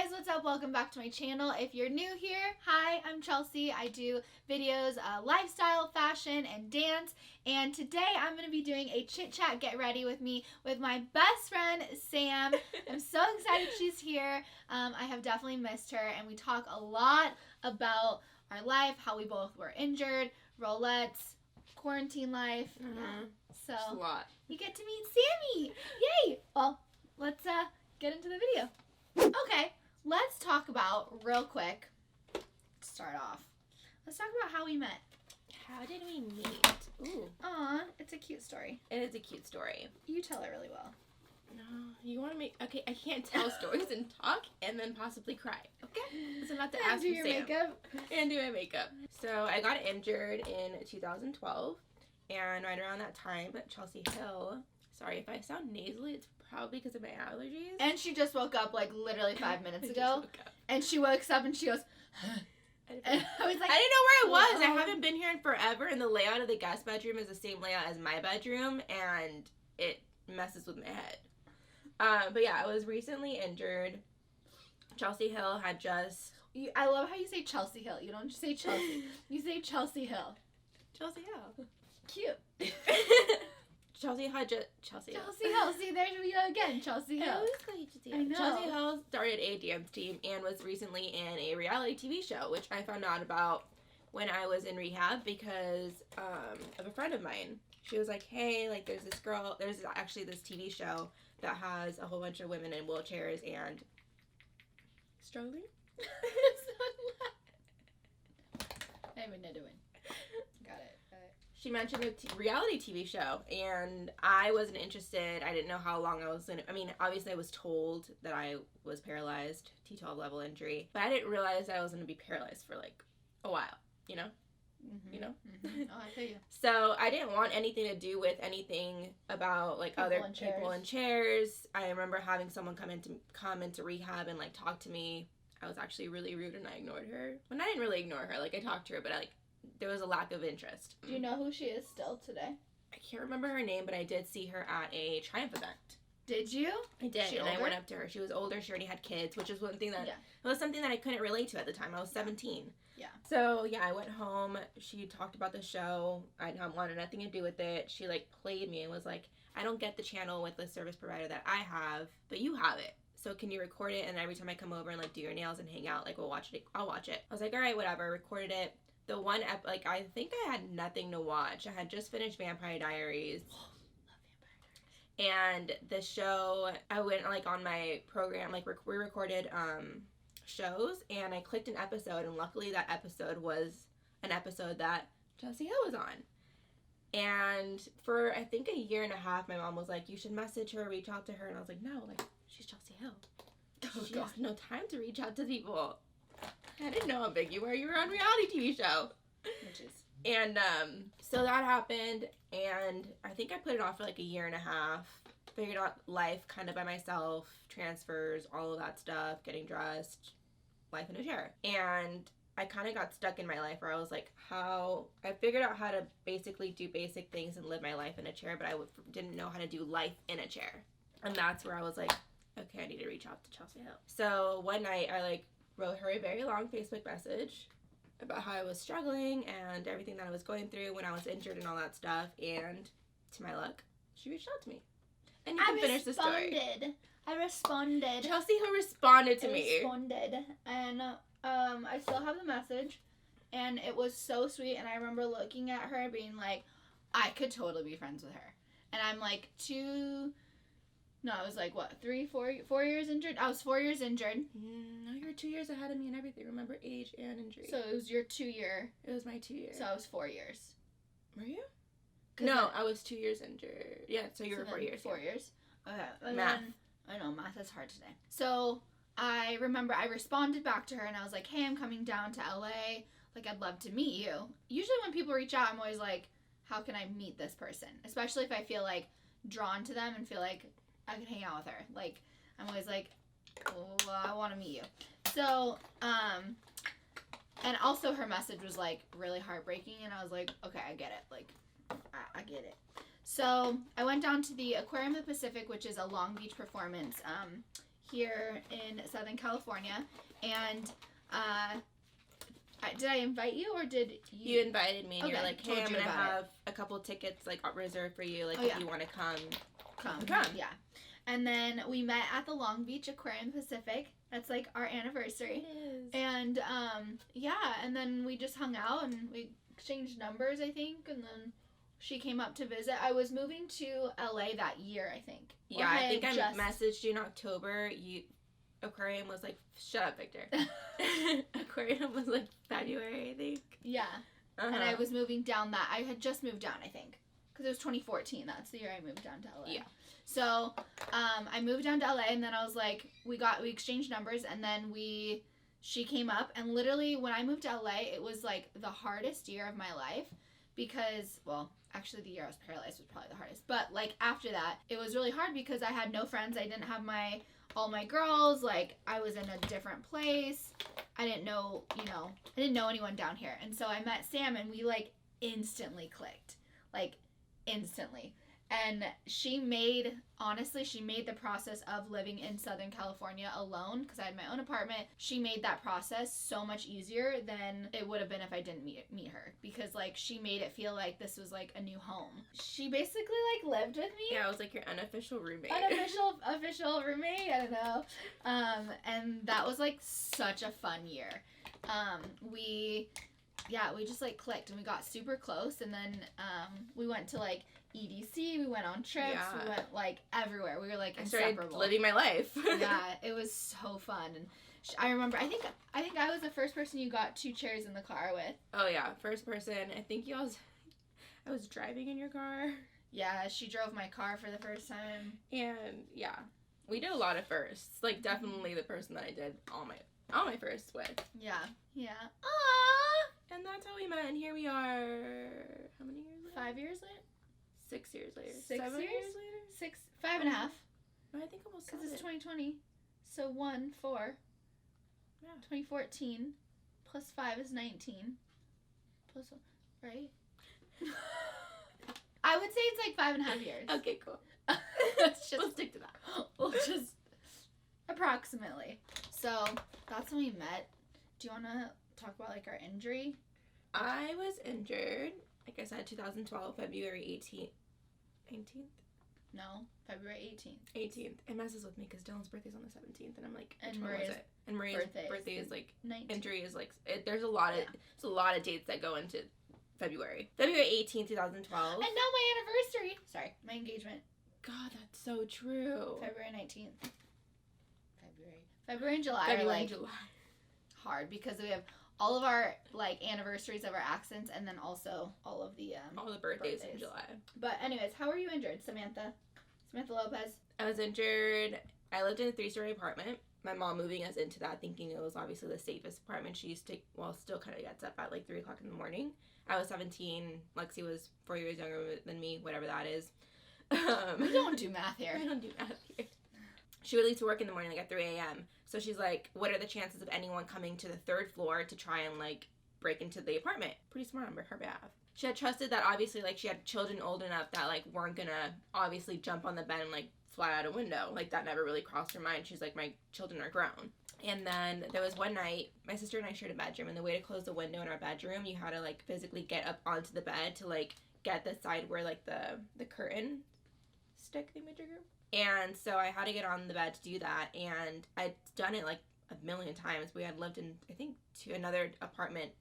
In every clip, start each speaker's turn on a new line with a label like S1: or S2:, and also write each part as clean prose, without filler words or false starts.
S1: guys, what's up? Welcome back to my channel. If you're new here, hi, I'm Chelsea. I do videos, lifestyle, fashion, and dance. And today I'm going to be doing a chit chat get ready with me with my best friend, Sam. I'm so excited she's here. I have definitely missed her, and we talk a lot about our life, how we both were injured, roulettes, quarantine life.
S2: Mm-hmm.
S1: So
S2: just a lot.
S1: You get to meet Sammy. Yay! Well, let's get into the video. Okay, let's talk about, real quick, start off. Let's talk about how we met.
S2: How did we meet? Ooh.
S1: Aw, it's a cute story.
S2: It is a cute story.
S1: You tell it really well.
S2: No, you want to make... Okay, I can't tell stories and talk and then possibly cry. Okay? So I'm about to
S1: And
S2: ask
S1: do
S2: you,
S1: your
S2: Sam.
S1: makeup.
S2: And do my makeup. So I got injured in 2012. And right around that time, Chelsea Hill... Sorry if I sound nasally, it's probably because of my allergies.
S1: And she just woke up like literally 5 minutes
S2: I just
S1: ago.
S2: woke up.
S1: And she wakes up and she goes, and I was like,
S2: I didn't know where I was. I
S1: "Whoa."
S2: haven't been here in forever, and the layout of the guest bedroom is the same layout as my bedroom, and it messes with my head. But yeah, I was recently injured. Chelsea Hill had just...
S1: I love how you say Chelsea Hill. You don't just say Chelsea. You say Chelsea Hill.
S2: Chelsea Hill.
S1: Cute.
S2: Chelsea had just... Chelsea Hill.
S1: Chelsea Hill. See, there we go again. Chelsea
S2: I
S1: Hill.
S2: always call you Chelsea Hill.
S1: I know.
S2: Chelsea Hill started a dance team and was recently in a reality TV show, which I found out about when I was in rehab because of a friend of mine. She was like, hey, like, there's this girl, there's actually this TV show that has a whole bunch of women in wheelchairs and struggling.
S1: I'm gonna do it. Got it.
S2: She mentioned a reality TV show, and I wasn't interested. I didn't know how long I was going to... I mean, obviously I was told that I was paralyzed, T12 level injury, but I didn't realize that I was going to be paralyzed for, like, a while, you know?
S1: Mm-hmm.
S2: You know?
S1: Mm-hmm. Oh, I feel you.
S2: So I didn't want anything to do with anything about, like,
S1: People
S2: other
S1: in chairs.
S2: people in chairs. I remember having someone come into rehab and, like, talk to me. I was actually really rude, and I ignored her. Well, I didn't really ignore her. Like, I talked to her, but, there was a lack of interest.
S1: Do you know who she is still today?
S2: I can't remember her name, but I did see her at a Triumph event.
S1: Did you?
S2: I did,
S1: She
S2: and
S1: older?
S2: I went up to her. She was older. She already had kids, which is one thing that...
S1: Yeah.
S2: It was something that I couldn't relate to at the time. I was 17.
S1: Yeah.
S2: So, yeah, I went home. She talked about the show. I wanted nothing to do with it. She, like, played me and was like, I don't get the channel with the service provider that I have, but you have it. So can you record it? And every time I come over and, like, do your nails and hang out, like, we'll watch it. I'll watch it. I was like, all right, whatever. Recorded it. The one, I think I had nothing to watch. I had just finished Vampire Diaries. And the show, I went, like, on my program, like, we recorded shows, and I clicked an episode, and luckily that episode was an episode that Chelsea Hill was on. And for, I think, a year and a half, my mom was like, you should message her, reach out to her, and I was like, no, like, she's Chelsea Hill. She has no time to reach out to people. I didn't know how big you were. You were on a reality TV show.
S1: Which is...
S2: And so that happened, and I think I put it off for like a year and a half. Figured out life kind of by myself, transfers, all of that stuff, getting dressed, life in a chair. And I kind of got stuck in my life where I was like, I figured out how to basically do basic things and live my life in a chair, but I didn't know how to do life in a chair. And that's where I was like, okay, I need to reach out to Chelsea Hill. So one night I wrote her a very long Facebook message about how I was struggling and everything that I was going through when I was injured and all that stuff. And to my luck, she reached out to me. And you can finish the story.
S1: I responded.
S2: Chelsea Hill responded to me.
S1: And I still have the message, and it was so sweet. And I remember looking at her being like, I could totally be friends with her. And I'm like, I was like, what, 4 years injured? I was 4 years injured.
S2: No, you were 2 years ahead of me and everything. Remember, age and injury.
S1: So it was your 2 year.
S2: It was my 2 year.
S1: So I was 4 years.
S2: Were you? No, I was 2 years injured. Yeah, so you were 4 years.
S1: 4 years. Okay. And
S2: math.
S1: I know, math is hard today. So I remember I responded back to her and I was like, hey, I'm coming down to LA. Like, I'd love to meet you. Usually when people reach out, I'm always like, how can I meet this person? Especially if I feel like drawn to them and feel like I can hang out with her. Like, I'm always like, oh, I want to meet you. So, and also her message was like really heartbreaking, and I was like, okay, I get it. Like, I get it. So I went down to the Aquarium of the Pacific, which is a Long Beach performance here in Southern California, and did I invite you or did you?
S2: You invited me, and you were like, hey,
S1: told
S2: I'm
S1: you
S2: going to
S1: about
S2: have a couple tickets, like, reserved for you. Like,
S1: Oh,
S2: if
S1: yeah.
S2: you want to come.
S1: Come. Yeah. And then we met at the Long Beach Aquarium Pacific. That's, like, our anniversary.
S2: It is.
S1: And, yeah, and then we just hung out and we exchanged numbers, I think, and then she came up to visit. I was moving to LA that year, I think.
S2: Yeah, I think I messaged you in October. Aquarium was like, shut up, Victor. Aquarium was like February, I think.
S1: Yeah. And I was moving down that. I had just moved down, I think. Because it was 2014. That's the year I moved down to LA.
S2: Yeah.
S1: So, I moved down to LA, and then I was like, we exchanged numbers, and then she came up, and literally when I moved to LA, it was like the hardest year of my life because, well, actually the year I was paralyzed was probably the hardest. But like after that, it was really hard because I had no friends. I didn't have all my girls. Like, I was in a different place. I didn't know anyone down here. And so I met Sam, and we like instantly clicked. Like, instantly. And she made the process of living in Southern California alone, because I had my own apartment. She made that process so much easier than it would have been if I didn't meet her, because like she made it feel like this was like a new home. She basically like lived with me.
S2: Yeah, I was like your unofficial roommate.
S1: Official roommate, I don't know. And that was like such a fun year. We just like clicked and we got super close, and then we went to like EDC, we went on trips, we went like everywhere. We were like inseparable.
S2: I started living my life.
S1: Yeah, it was so fun. And I remember, I think I was the first person you got 2 chairs in the car with.
S2: Oh yeah, first person. I think I was driving in your car.
S1: Yeah, she drove my car for the first time.
S2: And yeah, we did a lot of firsts. Like, definitely the person that I did all my firsts with.
S1: Yeah.
S2: Aww. And that's how we met, and here we are. How many years later?
S1: 5 years later?
S2: 6 years later.
S1: 6
S2: 7
S1: years?
S2: later?
S1: 5.5.
S2: No, I think almost.
S1: Because it's 2020. So 4.
S2: Yeah.
S1: 2014 plus 5 is 19. Plus, right? I would say it's like 5.5 years.
S2: Okay, cool. We'll stick to that.
S1: We'll just approximately. So that's when we met. Do you want to talk about like our injury?
S2: I was injured, like I said, 2012, February 19th?
S1: No, February 18th.
S2: 18th. It messes with me because Dylan's birthday's on the 17th, and I'm like,
S1: and
S2: which one was it? And Maria's birthday is like
S1: 19th.
S2: Injury is like there's a lot of dates that go into February. February 18th, 2012.
S1: And now my anniversary. Sorry, my engagement.
S2: God, that's so true.
S1: February 19th. February and July
S2: February
S1: are like
S2: and July.
S1: hard because we have all of our like anniversaries of our accidents, and then also all the
S2: birthdays in July.
S1: But anyways, how were you injured, Samantha Lopez?
S2: I was injured. I lived in a 3-story apartment. My mom moving us into that, thinking it was obviously the safest apartment. She used to still kind of gets up at like 3 o'clock in the morning. I was 17. Lexi was 4 years younger than me, whatever that is.
S1: We don't do math here.
S2: I don't do math here. She would leave to work in the morning, like at 3 a.m. So she's like, what are the chances of anyone coming to the 3rd floor to try and like break into the apartment? Pretty smart on her behalf. She had trusted that obviously like she had children old enough that like weren't gonna obviously jump on the bed and like fly out a window. Like that never really crossed her mind. She's like, my children are grown. And then there was one night, my sister and I shared a bedroom, and the way to close the window in our bedroom, you had to like physically get up onto the bed to like get the side where like the curtain stick thingamajigger. And so I had to get on the bed to do that, and I'd done it like a million times. We had lived in, I think, to another apartment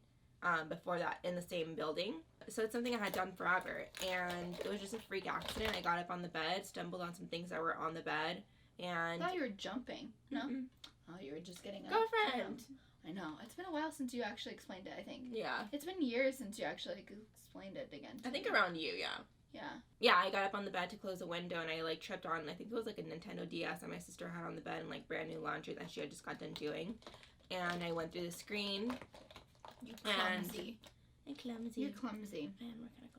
S2: before that in the same building. So it's something I had done forever, and it was just a freak accident. I got up on the bed, stumbled on some things that were on the bed, and...
S1: I thought you were jumping. No?
S2: Mm-mm.
S1: Oh, you were just getting up.
S2: Girlfriend!
S1: I know. It's been a while since you actually explained it, I think.
S2: Yeah.
S1: It's been years since you actually explained it again.
S2: I think around you, yeah.
S1: Yeah.
S2: Yeah, I got up on the bed to close the window, and I like tripped on, I think it was like a Nintendo DS that my sister had on the bed, and like brand new laundry that she had just got done doing. And I went through the screen.
S1: You clumsy.
S2: I'm clumsy.
S1: You're clumsy.
S2: Man, we're kind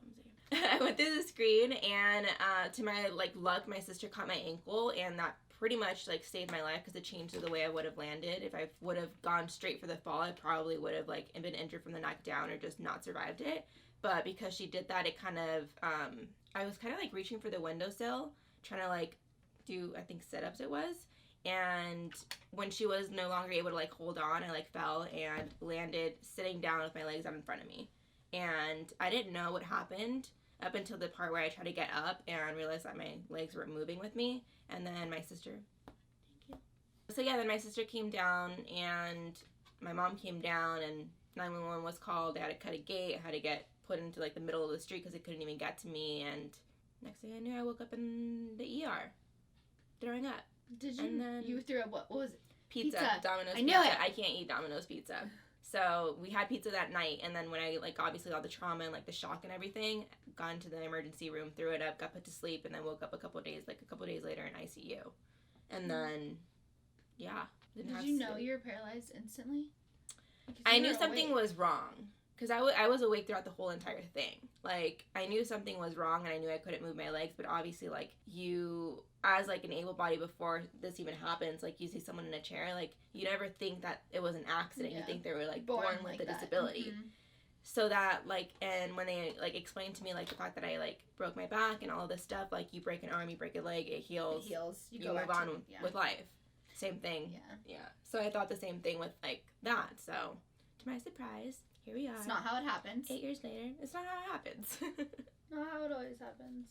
S2: of clumsy. I went through the screen, and to my like luck, my sister caught my ankle, and that pretty much like saved my life because it changed the way I would have landed. If I would have gone straight for the fall, I probably would have like been injured from the neck down or just not survived it. But because she did that, it kind of, I was kind of like reaching for the windowsill, trying to like do, I think sit-ups it was, And when she was no longer able to, like, hold on, I, like, fell and landed sitting down with my legs out in front of me. And I didn't know what happened up until the part where I tried to get up and realized that my legs weren't moving with me. And then my sister, thank you. So, yeah, then my sister came down and my mom came down and 911 was called. They had to cut a gate. I had to get put into, like, the middle of the street because they couldn't even get to me. And next thing I knew, I woke up in the ER throwing up.
S1: Did you?
S2: And then
S1: You threw up what was it?
S2: Pizza. Domino's
S1: I knew
S2: pizza.
S1: it.
S2: I can't eat Domino's pizza. So we had pizza that night, and then when I, like, obviously all the trauma and, like, the shock and everything, got into the emergency room, threw it up, got put to sleep, and then woke up a couple days later in ICU. And then, yeah.
S1: Did you know you were paralyzed instantly?
S2: I knew something was wrong. Because I was awake throughout the whole entire thing. Like, I knew something was wrong, and I knew I couldn't move my legs, but obviously, like, you, as, like, an able-bodied before this even happens, like, you see someone in a chair, like, you never think that it was an accident.
S1: Yeah.
S2: You think they were, like, born with a
S1: that.
S2: disability.
S1: Mm-hmm.
S2: So that, like, and when they, like, explained to me, like, the fact that I, like, broke my back and all of this stuff, like, you break an arm, you break a leg, it heals.
S1: It heals.
S2: You move on with life. Same thing.
S1: Yeah.
S2: So I thought the same thing with, like, that. So, to my surprise, here we are.
S1: It's not how it happens.
S2: 8 years later, it's not how it happens.
S1: Not how it always happens.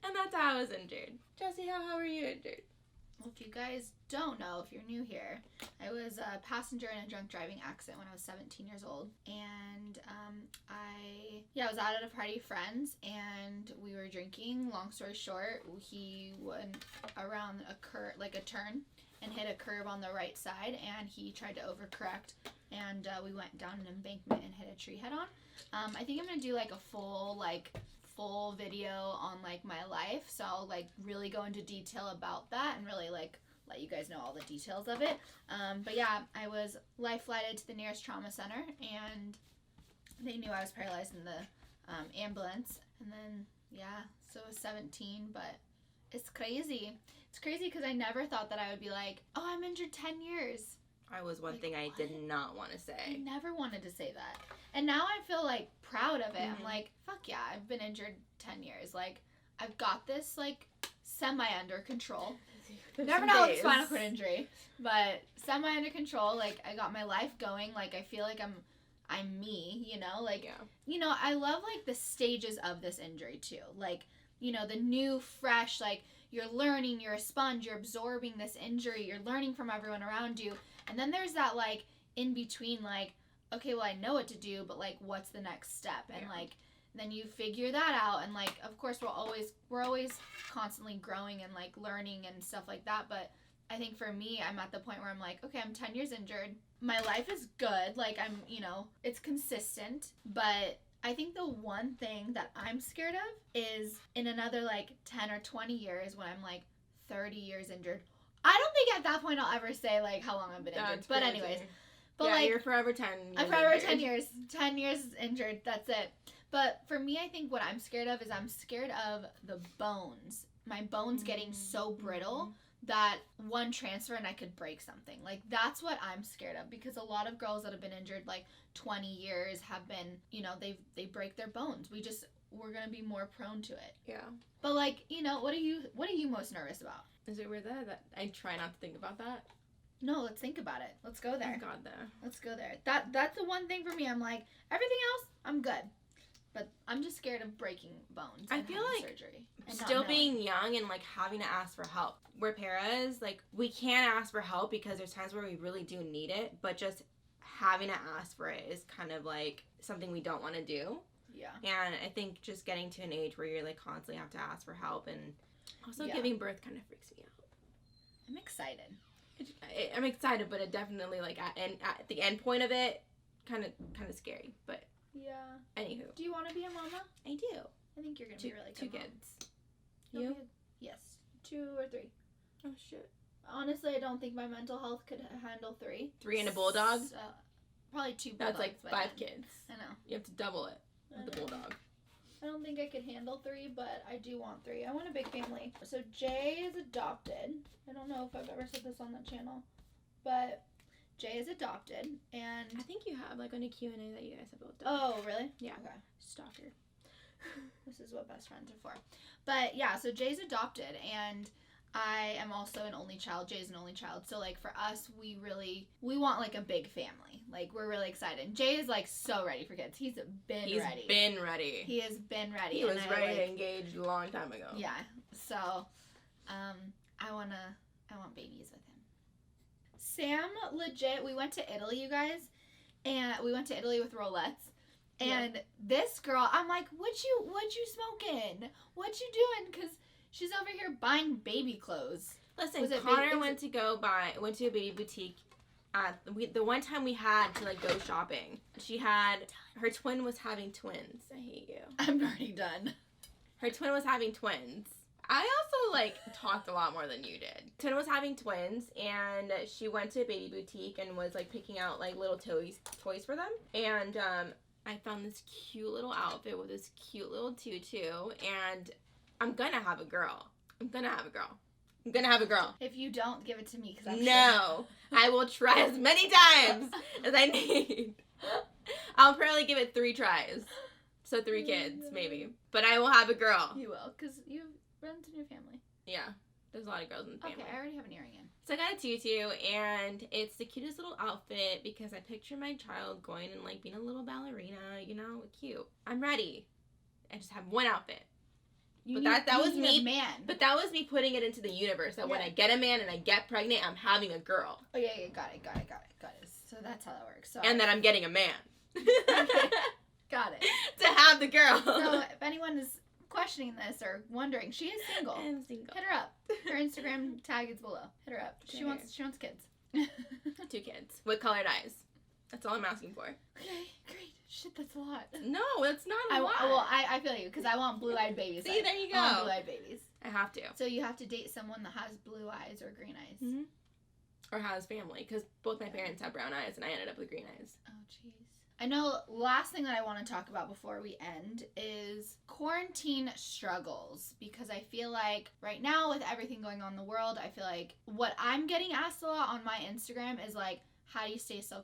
S2: And that's how I was injured. Chelsie, how were you injured?
S1: Well, if you guys don't know, if you're new here, I was a passenger in a drunk driving accident when I was 17 years old. And I was out at a party of friends, and we were drinking. Long story short, he went around a turn and hit a curb on the right side, and he tried to overcorrect, and we went down an embankment and hit a tree head on. I think I'm gonna do, like, a full video on, like, my life, so I'll, like, really go into detail about that and really, like, let you guys know all the details of it. But yeah, I was life flighted to the nearest trauma center, and they knew I was paralyzed in the ambulance. And then, yeah, so I was 17, but it's crazy. It's crazy because I never thought that I would be like, oh, I'm injured 10 years.
S2: I was one thing I did not want to say.
S1: I never wanted to say that. And now I feel, like, proud of it.
S2: Mm-hmm.
S1: I'm like, fuck yeah, I've been injured 10 years. Like, I've got this, like, semi under control. Never know it's spinal cord injury, but semi under control. Like, I got my life going. Like, I feel like I'm me, you know? Like,
S2: yeah.
S1: You know, I love, like, the stages of this injury, too. Like, you know, the new, fresh, like, you're learning, you're a sponge, you're absorbing this injury, you're learning from everyone around you. And then there's that, like, in between, like, okay, well, I know what to do, but, like, what's the next step? And, like, then you figure that out. And, like, of course, we're always constantly growing and, like, learning and stuff like that. But I think for me, I'm at the point where I'm like, okay, I'm 10 years injured. My life is good. Like, I'm, you know, it's consistent. But I think the one thing that I'm scared of is in another, like, 10 or 20 years when I'm, like, 30 years injured. I don't think at that point I'll ever say, like, how long I've been injured.
S2: That's
S1: but
S2: crazy.
S1: anyways. But,
S2: yeah,
S1: like,
S2: you're forever 10 years
S1: I'm forever
S2: injured.
S1: 10 years. 10 years injured. That's it. But for me, I think what I'm scared of is I'm scared of the bones. My bones getting so brittle that one transfer and I could break something. Like, that's what I'm scared of, because a lot of girls that have been injured, like, 20 years have been, you know, they break their bones. We're going to be more prone to it.
S2: Yeah.
S1: But, like, you know, what are you most nervous about?
S2: Is it weird that I try not to think about that?
S1: No, let's think about it. Let's go there.
S2: Oh God, though.
S1: Let's go there. That's the one thing for me. I'm like, everything else, I'm good. But I'm just scared of breaking bones.
S2: I
S1: and
S2: feel
S1: having
S2: like
S1: surgery and
S2: still being young and, like, having to ask for help. We're paras, like, we can't ask for help because there's times where we really do need it, but just having to ask for it is kind of, like, something we don't want to do.
S1: Yeah.
S2: And I think just getting to an age where you're, like, constantly have to ask for help, and also
S1: Yeah.
S2: giving birth kind of freaks me out.
S1: I'm excited.
S2: I'm excited, but it definitely, like, at the end point of it, kind of scary. But
S1: Yeah.
S2: anywho,
S1: Do you want to be a mama?
S2: I do.
S1: I think you're gonna be really good.
S2: Two
S1: mom.
S2: kids.
S1: You'll
S2: You?
S1: be yes, 2 or 3.
S2: Oh shit.
S1: Honestly, I don't think my mental health could handle 3.
S2: 3 and a bulldog.
S1: Probably 2 bulldogs.
S2: That's like
S1: by
S2: 5
S1: then.
S2: kids.
S1: I know.
S2: You have to double it with the
S1: I know.
S2: bulldog.
S1: I don't think I could handle 3, but I do want 3. I want a big family. So Jay is adopted. I don't know if I've ever said this on the channel, but Jay is adopted, and
S2: I think you have, like, on a Q&A that you guys have both done.
S1: oh, really?
S2: Yeah.
S1: Okay.
S2: Stalker.
S1: This is what best friends are for. But yeah, so Jay's adopted, and I am also an only child. Jay's an only child. So, like, for us, we want, like, a big family. Like, we're really excited. And Jay is, like, so ready for kids. He's been ready.
S2: He's been ready.
S1: He has been ready.
S2: He was ready to engage a long time ago.
S1: Yeah. So, I want babies with him. Sam, legit, we went to Italy, you guys. And we went to Italy with Rolettes. And this girl, I'm like, what you smoking? What you doing? Because she's over here buying baby clothes.
S2: Listen, Connor went to a baby boutique. The one time we had to, like, go shopping, her twin was having twins. I hate you.
S1: I'm already done.
S2: Her twin was having twins. I also, like, talked a lot more than you did. Twin was having twins, and she went to a baby boutique and was, like, picking out, like, little toys for them. And I found this cute little outfit with this cute little tutu, and I'm gonna have a girl.
S1: If you don't, give it to me, because I'm
S2: No, I will try as many times as I need. I'll probably give it 3 tries. So 3 kids, maybe. But I will have a girl.
S1: You will, because you runs in your family.
S2: Yeah, there's a lot of girls in the family.
S1: Okay, I already have an earring in.
S2: So I got a tutu, and it's the cutest little outfit because I picture my child going and, like, being a little ballerina, you know, cute. I'm ready. I just have one outfit. That was me.
S1: Man.
S2: But that was me putting it into the universe that when I get a man and I get pregnant, I'm having a girl.
S1: Oh yeah, got it. So that's how that works. So
S2: and that I'm getting a man.
S1: Okay. Got it.
S2: To have the girl.
S1: So if anyone is questioning this or wondering, she is single.
S2: I'm single.
S1: Hit her up. Her Instagram tag is below. Hit her up. She wants kids.
S2: 2 kids with colored eyes. That's all I'm asking for.
S1: Okay, great. Shit, that's a lot.
S2: No, it's not a lot.
S1: Well, I feel you, because I want blue-eyed babies.
S2: See, there you go.
S1: I want blue-eyed babies.
S2: I have to.
S1: So you have to date someone that has blue eyes or green eyes.
S2: Mm-hmm. Or has family, because both my parents have brown eyes, and I ended up with green eyes.
S1: Oh, jeez. I know, last thing that I want to talk about before we end is quarantine struggles, because I feel like right now with everything going on in the world, I feel like what I'm getting asked a lot on my Instagram is like, how do you stay so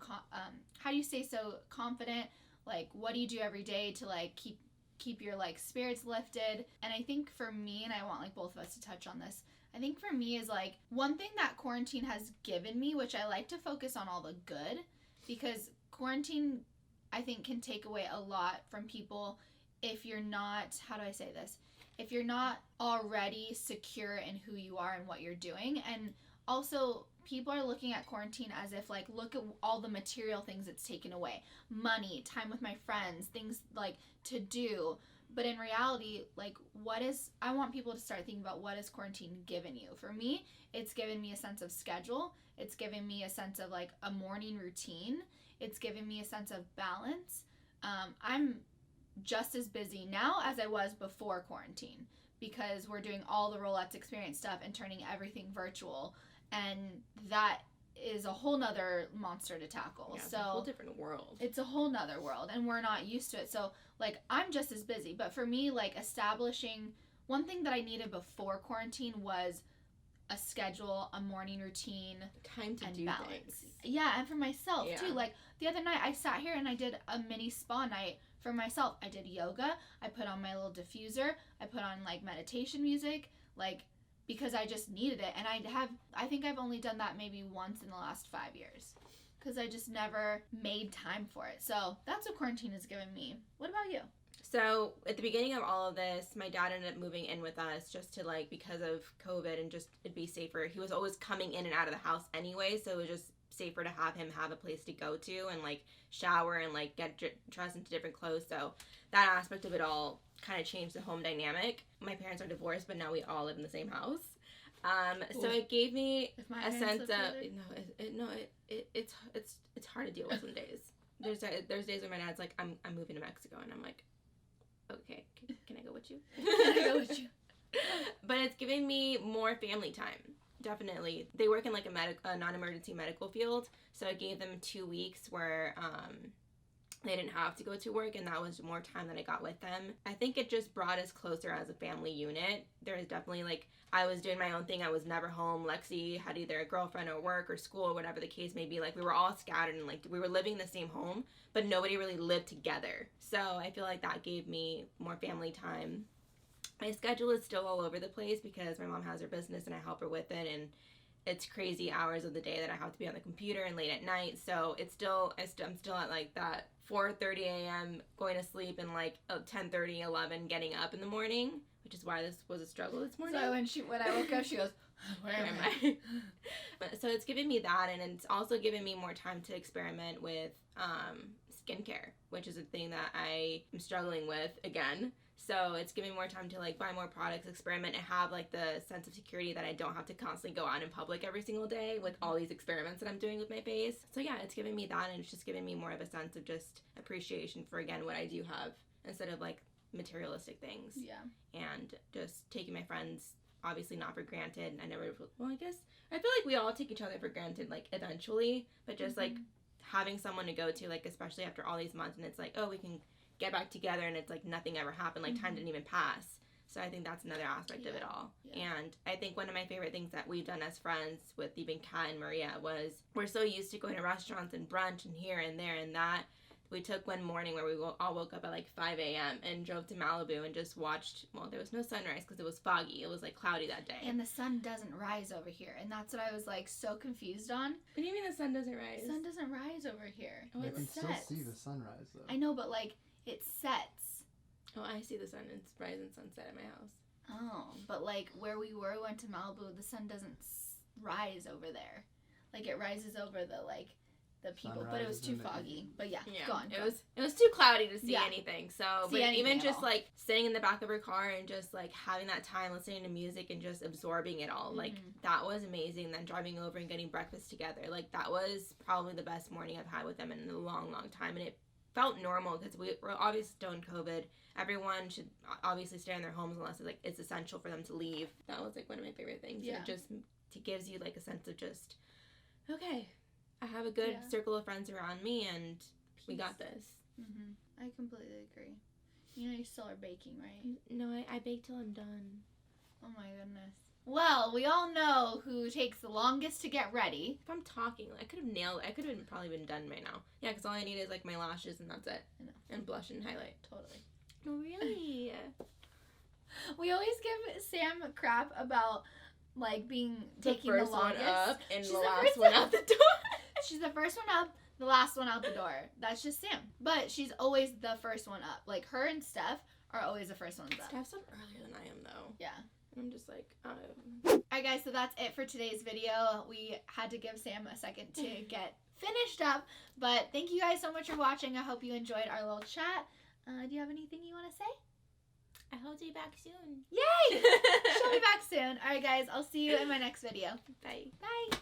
S1: confident? Like, what do you do every day to, like, keep your, like, spirits lifted? And I think for me, and I want, like, both of us to touch on this, I think for me is, like, one thing that quarantine has given me, which I like to focus on all the good, because quarantine, I think, can take away a lot from people if you're not, how do I say this? If you're not already secure in who you are and what you're doing. And also, people are looking at quarantine as if, like, look at all the material things it's taken away. Money, time with my friends, things, like, to do. But in reality, like, I want people to start thinking about what has quarantine given you. For me, it's given me a sense of schedule. It's given me a sense of, like, a morning routine. It's given me a sense of balance. I'm just as busy now as I was before quarantine, because we're doing all the Rolettes experience stuff and turning everything virtual. And that is a whole nother monster to tackle.
S2: Yeah,
S1: so
S2: it's a whole different world.
S1: It's a whole nother world, and we're not used to it. So, like, I'm just as busy. But for me, like, establishing one thing that I needed before quarantine was a schedule, a morning routine,
S2: time to do
S1: balance.
S2: Things.
S1: Yeah, and for myself too. Like, the other night I sat here and I did a mini spa night for myself. I did yoga. I put on my little diffuser. I put on, like, meditation music, like, because I just needed it. And I think I've only done that maybe once in the last 5 years, because I just never made time for it. So that's what quarantine has given me. What about you?
S2: So at the beginning of all of this, my dad ended up moving in with us just to, like, because of COVID and just it'd be safer. He was always coming in and out of the house anyway, so it was just safer to have him have a place to go to and, like, shower and, like, get dressed into different clothes. So that aspect of it all kind of changed the home dynamic. My parents are divorced, but now we all live in the same house. So it gave me a sense of it's hard to deal with some days. There's days where my dad's like, I'm moving to Mexico, and I'm like, okay, can I go with you?
S1: Can I go with you?
S2: But it's giving me more family time. Definitely. They work in, like, a non-emergency medical field, so I gave them 2 weeks where they didn't have to go to work, and that was more time that I got with them. I think it just brought us closer as a family unit. There was definitely, like, I was doing my own thing. I was never home. Lexi had either a girlfriend or work or school or whatever the case may be. Like, we were all scattered, and, like, we were living in the same home, but nobody really lived together. So I feel like that gave me more family time. My schedule is still all over the place because my mom has her business and I help her with it, and it's crazy hours of the day that I have to be on the computer and late at night. So it's still, I'm still at like that 4:30 a.m. going to sleep and like 10:30, 11 getting up in the morning, which is why this was a struggle this morning.
S1: So when I woke up, she goes, where am I?
S2: But, so it's giving me that, and it's also giving me more time to experiment with skincare, which is a thing that I am struggling with again. So it's giving me more time to like buy more products, experiment, and have like the sense of security that I don't have to constantly go out in public every single day with all these experiments that I'm doing with my face. So yeah, it's giving me that, and it's just giving me more of a sense of just appreciation for, again, what I do have instead of like materialistic things.
S1: Yeah.
S2: And just taking my friends, obviously not for granted. I never, well, I guess, I feel like we all take each other for granted, like eventually, but just like having someone to go to, like especially after all these months, and it's like, oh, we can get back together, and it's like nothing ever happened, like time didn't even pass. So I think that's another aspect of it all. Yeah. And I think one of my favorite things that we've done as friends with even Kat and Maria was we're so used to going to restaurants and brunch and here and there and that. We took one morning where we all woke up at like 5 a.m. and drove to Malibu and just watched, well, there was no sunrise because it was foggy. It was like cloudy that day.
S1: And the sun doesn't rise over here. And that's what I was like so confused on.
S2: What do you mean the sun doesn't rise?
S1: The sun doesn't rise over here.
S3: You
S1: It
S3: can
S1: sets.
S3: still see the sunrise, though.
S1: I know, but like it sets.
S2: Oh, I see the sun. It's rise and sunset at my house.
S1: Oh, but like where we went to Malibu, the sun doesn't rise over there. Like it rises over the people, but it was too foggy. But yeah, go on.
S2: It was too cloudy to see anything. So, but even just
S1: all.
S2: like sitting in the back of her car and just like having that time listening to music and just absorbing it all, like that was amazing. Then driving over and getting breakfast together, like that was probably the best morning I've had with them in a long, long time. And it felt normal because we're obviously still in COVID. Everyone should obviously stay in their homes unless it's essential for them to leave. That was like one of my favorite things.
S1: Yeah.
S2: It gives you like a sense of just, okay, I have a good circle of friends around me, and we got this.
S1: I completely agree. You know you still are baking, right?
S2: No, I bake till I'm done.
S1: Oh my goodness. Well, we all know who takes the longest to get ready.
S2: If I'm talking, I could have nailed it. I could have probably been done by now. Yeah, because all I need is like my lashes, and that's it.
S1: I know.
S2: And blush and highlight.
S1: Totally.
S2: Oh, really?
S1: We always give Sam crap about like taking the
S2: first
S1: longest.
S2: one up and
S1: She's
S2: the
S1: the
S2: last
S1: first
S2: one out the door.
S1: She's the first one up, the last one out the door. That's just Sam. But she's always the first one up. Like her and Steph are always the first ones up.
S2: Steph's up earlier than I am, though.
S1: Yeah.
S2: I'm just like,
S1: Alright guys, so that's it for today's video. We had to give Sam a second to get finished up. But thank you guys so much for watching. I hope you enjoyed our little chat. Do you have anything you want to say?
S2: I hope to be back soon.
S1: Yay! She'll be back soon. Alright guys, I'll see you in my next video.
S2: Bye.
S1: Bye.